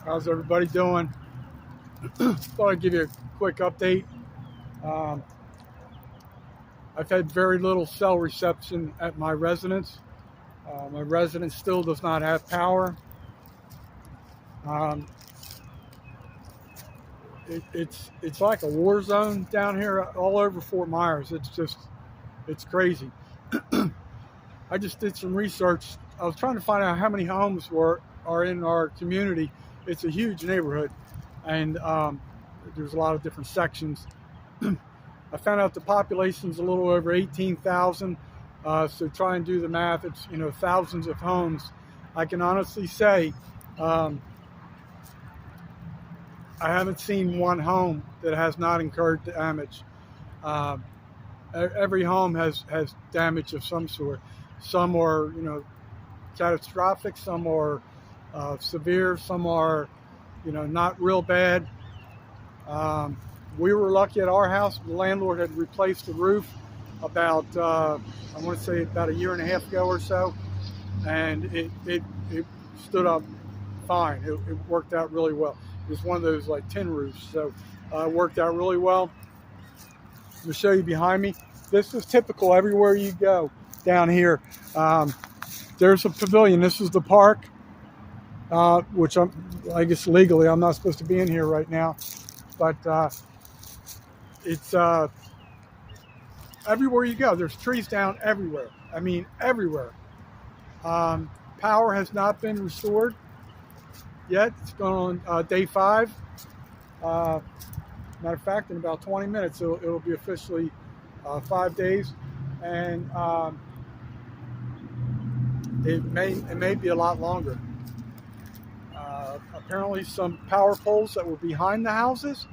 How's everybody doing? Thought I'd give you a quick update. Um, I've had very little cell reception at my residence. My residence still does not have power. Um, it's like a war zone down here all over Fort Myers. It's crazy. I just did some research. I was trying to find out how many homes are in our community. It's a huge neighborhood, and there's a lot of different sections. I found out the population's a little over 18,000. So try and do the math. It's thousands of homes. I can honestly say I haven't seen one home that has not incurred damage. Every home has damage of some sort. Some are catastrophic. Some are severe. Some are not real bad. We were lucky at our house. The landlord had replaced the roof about, I want to say about a year and a half ago or so, and it stood up fine. It worked out really well. It was one of those like tin roofs, so it worked out really well. To show you behind me, this is typical everywhere you go down here. There's a pavilion. This is the park, which I guess legally I'm not supposed to be in here right now, but it's everywhere you go. There's trees down everywhere. I mean, everywhere. Power has not been restored yet. It's going on day 5. Matter of fact, in about 20 minutes, it'll be officially 5 days, and it may be a lot longer. Apparently, some power poles that were behind the houses,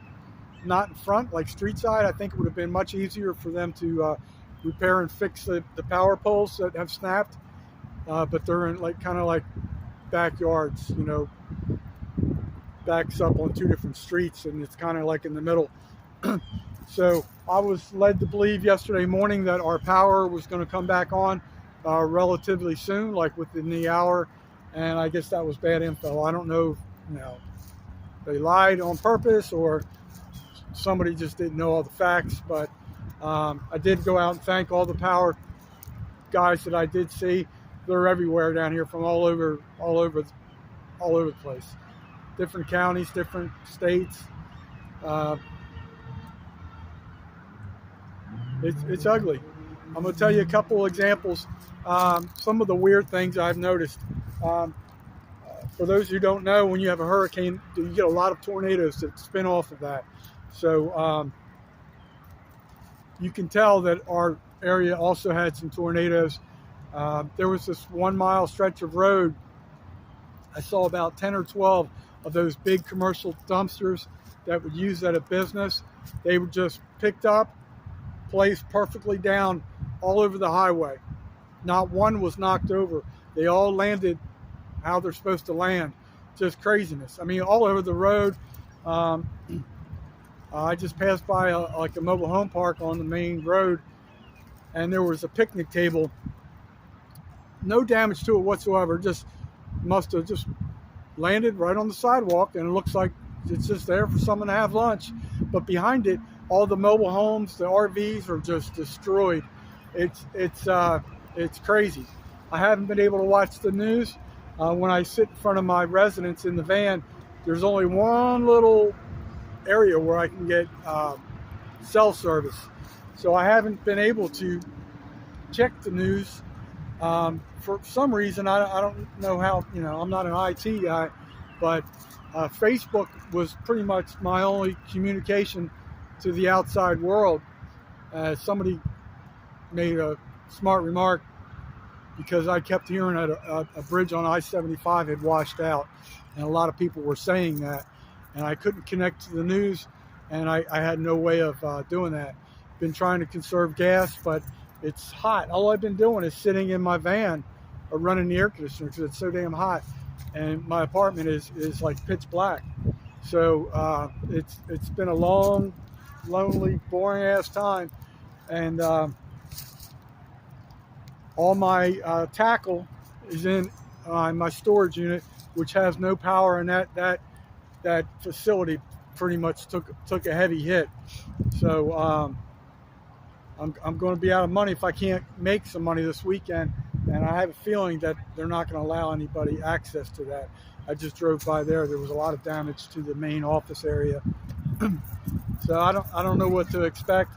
not in front, like street side. I think it would have been much easier for them to repair and fix the power poles that have snapped, but they're in kind of like backyards, backs up on 2 different streets, and it's kind of like in the middle. So I was led to believe yesterday morning that our power was going to come back on relatively soon, like within the hour, and I guess that was bad info. I don't know if they lied on purpose or somebody just didn't know all the facts, but I did go out and thank all the power guys that I did see. They're everywhere down here, from all over the place. Different counties, different states. It's ugly. I'm going to tell you a couple examples. Some of the weird things I've noticed. For those who don't know, when you have a hurricane, you get a lot of tornadoes that spin off of that. So you can tell that our area also had some tornadoes. There was this 1 mile stretch of road. I saw about 10 or 12 of those big commercial dumpsters that would use that at business. They were just picked up, placed perfectly down all over the highway. Not one was knocked over. They all landed how they're supposed to land. Just craziness. I mean, all over the road. I just passed by a mobile home park on the main road, and there was a picnic table. No damage to it whatsoever. Just must have just landed right on the sidewalk, and it looks like it's just there for someone to have lunch. But behind it, all the mobile homes, the RVs are just destroyed. It's crazy. I haven't been able to watch the news. When I sit in front of my residence in the van, there's only one little area where I can get cell service. So I haven't been able to check the news. For some reason, I don't know how, I'm not an IT guy, but Facebook was pretty much my only communication to the outside world. Somebody made a smart remark because I kept hearing that a bridge on I-75 had washed out, and a lot of people were saying that, and I couldn't connect to the news, and I had no way of doing that. Been trying to conserve gas, but it's hot. All I've been doing is sitting in my van or running the air conditioner because it's so damn hot, and my apartment is like pitch black. So it's been a long, lonely, boring ass time, and all my tackle is in my storage unit, which has no power, and that that facility pretty much took a heavy hit. So I'm going to be out of money if I can't make some money this weekend, and I have a feeling that they're not going to allow anybody access to that. I just drove by there. There was a lot of damage to the main office area. So I don't know what to expect.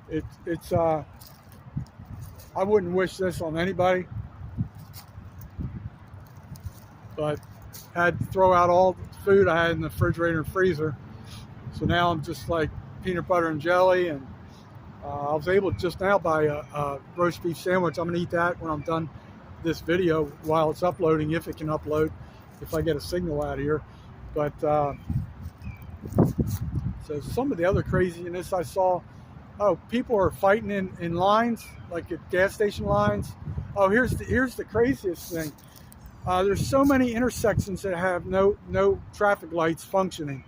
It's I wouldn't wish this on anybody, but had to throw out all the food I had in the refrigerator and freezer. So now I'm just like peanut butter and jelly, and I was able to just now buy a roast beef sandwich. I'm going to eat that when I'm done this video while it's uploading, if it can upload, if I get a signal out of here. But so some of the other craziness I saw, people are fighting in lines, like at gas station lines. Oh, here's the craziest thing. There's so many intersections that have no traffic lights functioning,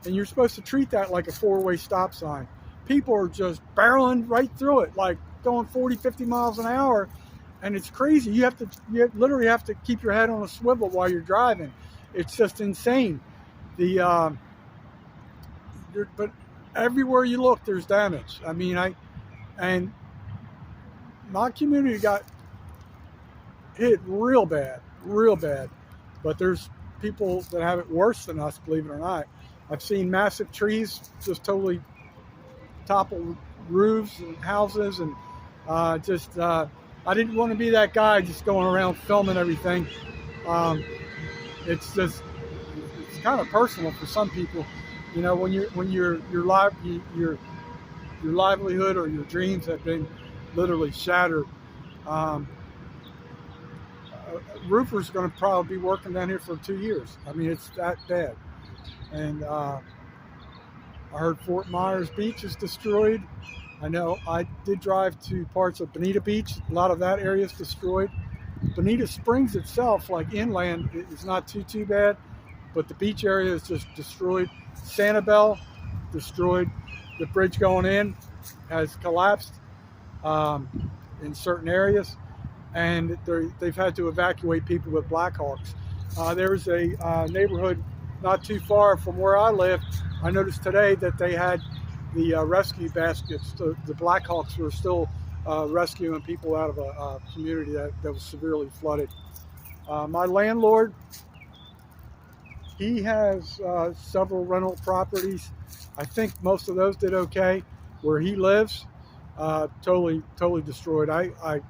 and you're supposed to treat that like a four-way stop sign. People are just barreling right through it, like going 40, 50 miles an hour, and it's crazy. You literally have to keep your head on a swivel while you're driving. It's just insane. But everywhere you look, there's damage. I mean, and my community got hit real bad. But there's people that have it worse than us, believe it or not. I've seen massive trees just totally topple roofs and houses, and I didn't want to be that guy just going around filming everything. It's kind of personal for some people, you know, when your livelihood or your dreams have been literally shattered. A roofer's going to probably be working down here for 2 years. I mean, it's that bad. And I heard Fort Myers Beach is destroyed. I know I did drive to parts of Bonita Beach. A lot of that area is destroyed. Bonita Springs itself, like inland, is not too bad, but the beach area is just destroyed. Sanibel, destroyed. The bridge going in has collapsed in certain areas, and they've had to evacuate people with Blackhawks. There's a neighborhood not too far from where I live. I noticed today that they had the rescue baskets. The Blackhawks were still rescuing people out of a community that was severely flooded. My landlord, he has several rental properties. I think most of those did okay. Where he lives, totally destroyed. I'm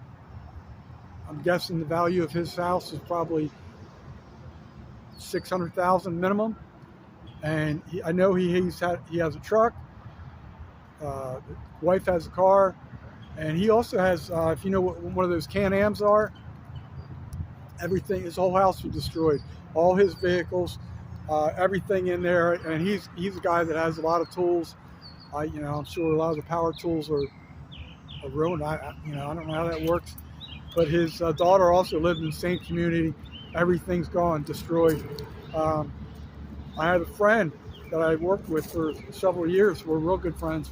guessing the value of his house is probably $600,000 minimum, and I know he has a truck. Wife has a car, and he also has, if you know what one of those Can-Ams are, everything. His whole house was destroyed, all his vehicles, everything in there, and he's a guy that has a lot of tools. I'm sure a lot of the power tools are ruined. I don't know how that works, but his daughter also lived in the same community. Everything's gone, destroyed. I had a friend that I worked with for several years. We're real good friends.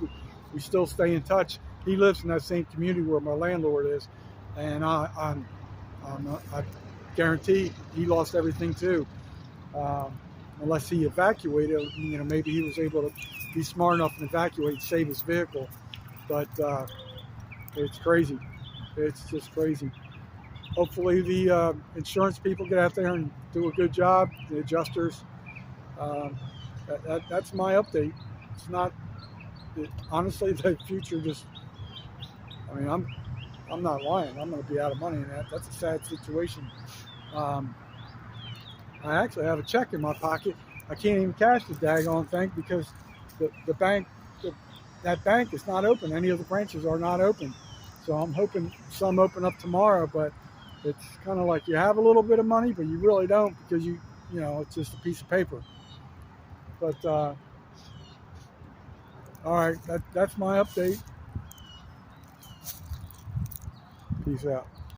We still stay in touch. He lives in that same community where my landlord is, and I guarantee he lost everything too. Unless he evacuated, maybe he was able to be smart enough and evacuate and save his vehicle. But it's crazy. It's just crazy. Hopefully the insurance people get out there and do a good job, the adjusters. That's my update. It's not, honestly, the future just, I'm not lying. I'm going to be out of money in that. That's a sad situation. I actually have a check in my pocket. I can't even cash the daggone thing because the bank, that bank is not open. Any of the branches are not open. So I'm hoping some open up tomorrow, but it's kind of like you have a little bit of money, but you really don't because it's just a piece of paper. But all right, that's my update. Peace out.